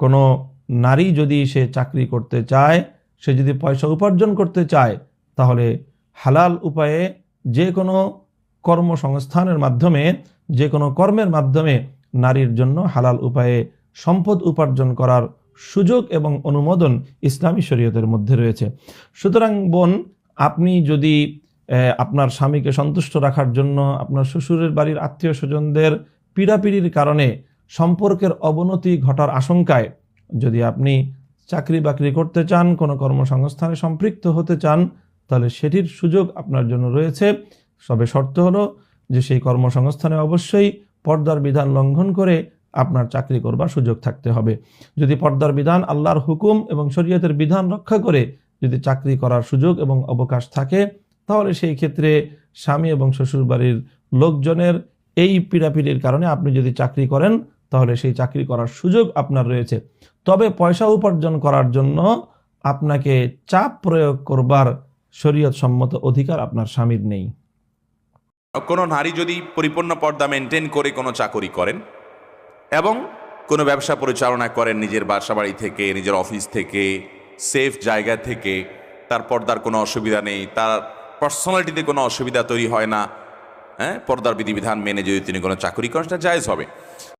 কোনো নারী যদি সে চাকরি করতে চায়, সে যদি পয়সা উপার্জন করতে চায়, তাহলে হালাল উপায়ে যে কোনো কর্মসংস্থানের মাধ্যমে, যে কোনো কর্মের মাধ্যমে নারীর জন্য হালাল উপায়ে সম্পদ উপার্জন করার সুযোগ এবং অনুমোদন ইসলামী শরীয়তের মধ্যে রয়েছে। সুতরাং বোন, আপনি যদি আপনার স্বামীকে সন্তুষ্ট রাখার জন্য আপনার শ্বশুরের বাড়ির আত্মীয় স্বজনদের পীড়াপিড়ির কারণে সম্পর্কের অবনতি ঘটার আশঙ্কায় যদি আপনি চাকরি বাকরি করতে চান, কোনো কর্মসংস্থানে সম্পৃক্ত হতে চান, তাহলে সেটির সুযোগ আপনার জন্য রয়েছে। তবে শর্ত হলো যে সেই কর্মসংস্থানে অবশ্যই পর্দার বিধান লঙ্ঘন করে আপনার চাকরি করবার সুযোগ থাকতে হবে। যদি পর্দার বিধান, আল্লাহর হুকুম এবং শরীয়তের বিধান রক্ষা করে যদি চাকরি করার সুযোগ এবং অবকাশ থাকে, তাহলে সেই ক্ষেত্রে স্বামী এবং শ্বশুরবাড়ির লোকজনের এই পীড়াপিড়ির কারণে আপনি যদি চাকরি করেন, তাহলে সেই চাকরি করার সুযোগ আপনার রয়েছে। তবে পয়সা উপার্জন করার জন্য আপনাকে চাপ প্রয়োগ করবার শরীয়ত সম্মত অধিকার আপনার স্বামীর নেই। কোনো নারী যদি পরিপূর্ণ পর্দা মেনটেন করে কোনো চাকরি করেন এবং কোনো ব্যবসা পরিচালনা করেন নিজের বাসা বাড়ি থেকে, নিজের অফিস থেকে, সেফ জায়গা থেকে, তার পর্দার কোনো অসুবিধা নেই, তার পার্সোনালিটিতে কোনো অসুবিধা তৈরি হয় না, পর্দার বিধিবিধান মেনে যদি তিনি কোনো চাকরি করেন, সেটা জায়েজ হবে।